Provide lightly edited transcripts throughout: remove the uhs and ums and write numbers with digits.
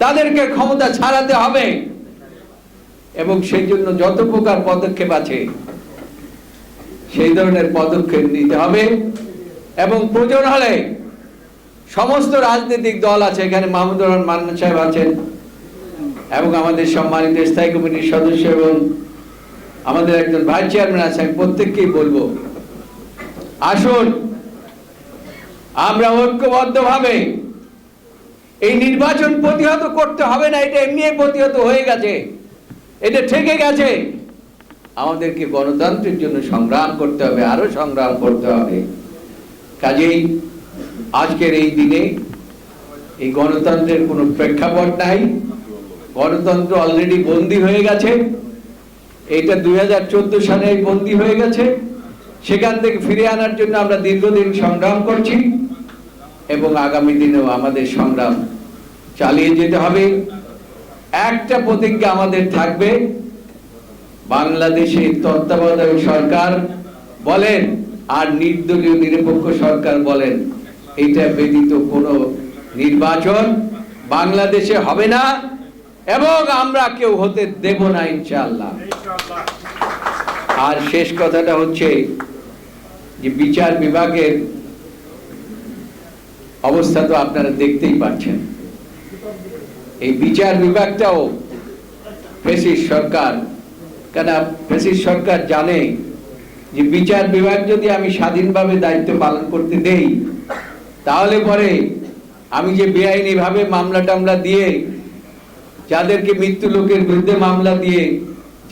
তাদেরকে ক্ষমতা ছাড়াতে হবে এবং সেই জন্য যত প্রকার পদক্ষেপ আছে সেই ধরনের পদক্ষেপ নিতে হবে এবং প্রয়োজন হলে সমস্ত রাজনৈতিক দল আছে, এখানে মাহমুদুর রহমান মান্নান সাহেব আছেন এবং আমাদের সম্মানিত স্থায়ী কমিটির সদস্য এবং আমাদের একজন ভাইস চেয়ারম্যান আছেন, প্রত্যেককেই বলবো আসুন আমরা ঐক্যবদ্ধভাবে এই নির্বাচন প্রতিহত করতে হবে না, এটা এমনি প্রতিহত হয়ে গেছে, এটা থেকে গেছে। আমাদেরকে গণতন্ত্রের জন্য সংগ্রাম করতে হবে, আরো সংগ্রাম করতে হবে। কাজেই আজকের এই দিনে এই গণতন্ত্রের কোনো প্রেক্ষাপট নাই, গণতন্ত্র অলরেডি বন্দী হয়ে গেছে। এটা 2014 সালে বন্দী হয়ে গেছে, সেখান থেকে ফিরে আনার জন্য আমরা দীর্ঘদিন সংগ্রাম করছি এবং আগামী দিনেও আমাদের সংগ্রাম চালিয়ে যেতে হবে। একটা প্রতিজ্ঞা আমাদের থাকবে, বাংলাদেশে তত্ত্বাবধায়ক সরকার বলেন আর নির্দলীয় নিরপেক্ষ সরকার বলেন, এটা ব্যতীত কোনো নির্বাচন বাংলাদেশে হবে না এবং আমরা কেউ হতে দেব না ইনশাআল্লাহ। আর শেষ কথাটা হচ্ছে যে বিচার বিভাগের অবস্থা তো আপনারা দেখতেই পাচ্ছেন। এই বিচার বিভাগটাও ফ্যাসিস্ট সরকার, কেন ফ্যাসিস্ট সরকার জানে যে বিচার বিভাগ যদি আমি স্বাধীনভাবে দায়িত্ব পালন করতে দেই তাহলে পরে আমি যে বেআইনি ভাবে মামলা টামলা দিয়ে যাদেরকে মৃত্যু লোকের বিরুদ্ধে মামলা দিয়ে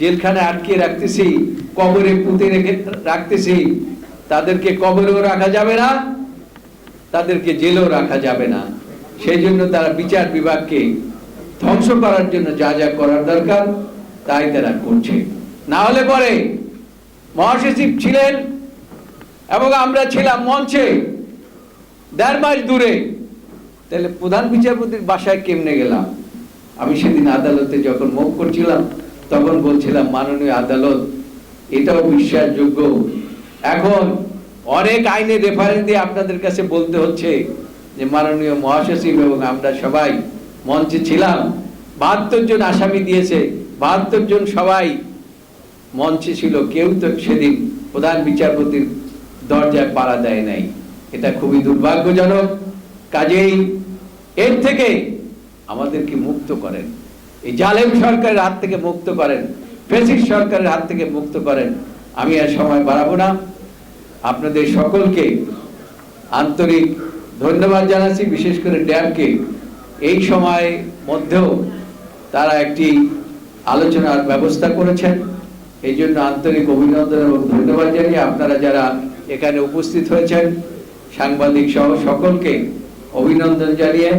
জেলখানে আটকে রাখতেছি, কবরে পুঁতে রেখে রাখতেছি, তাদেরকে কবরেও রাখা যাবে না, তাদেরকে জেলেও রাখা যাবে না। সেই জন্য তারা বিচার বিভাগকে ধ্বংস করার জন্য যা যা করার দরকার তাই তারা করছে। না হলে পরে মহাসচিব ছিলেন এবং আমরা ছিলাম মঞ্চে 1.5 মাইল দূরে, তাহলে প্রধান বিচারপতির বাসায় কেমনে গেলাম? আমি সেদিন আদালতে যখন মুখ করছিলাম তখন বলছিলাম, মাননীয় আদালত এটাও বিশ্বাসযোগ্য। এখন অনেক আইনের রেফারেন্স দিয়ে আপনাদের কাছে বলতে হচ্ছে যে মাননীয় মহাসচিব এবং আমরা সবাই মঞ্চে ছিলাম, 72 জন আসামি দিয়েছে, 72 জন সবাই মঞ্চে ছিল, কেউ তো সেদিন প্রধান বিচারপতির দরজায় পাড়া দেয় নাই। এটা খুবই দুর্ভাগ্যজনক। কাজেই এর থেকে আমাদেরকে মুক্ত করেন, এই জালেম সরকারের হাত থেকে মুক্ত করেন, ফ্যাসিস্ট সরকারের হাত থেকে মুক্ত করেন। আমি আর সময় বাড়াবো না, আপনাদের সকলকে আন্তরিক ধন্যবাদ জানাচ্ছি, বিশেষ করে ড্যাবকে এই সময়ের মধ্যেও তারা একটি আলোচনার ব্যবস্থা করেছেন, এই জন্য আন্তরিক অভিনন্দন এবং ধন্যবাদ জানিয়ে আপনারা যারা এখানে উপস্থিত হয়েছেন সাংবাদিক সহ সকলকে অভিনন্দন জানিয়ে